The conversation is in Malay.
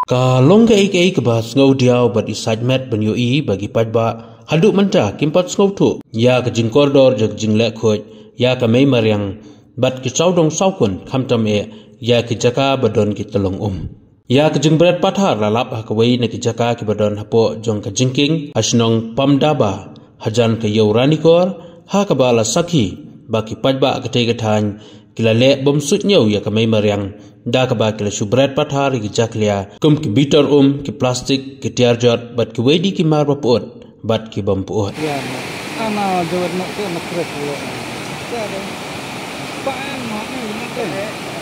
Ka long ke ik ba ngau diaw bat isajmet ban yo I bagi pajba haduk manta kimpat ngau tu ya ka jing koridor jak jing le khoj ya ka mei maryang bat ki chawdong saukun khamtam e ya ki jaka badon ki talong ya ka jing bret pathar lalap ha ka wei ne ki jaka ki badon hapo jong ka jingking asnong pamdaba hajan ka yorani kor ha ka bala sakhi baki pajba ka te ka than kila le bom sut nyau ya ka mei maryang da ka ba kila shubret pathar ki jaklia kum ki bitor ki plastik ki tiarjot bat ki wedi ki mar bapot bat ki bom puot ya ana jawat nak ke makret lo. Pak nak ni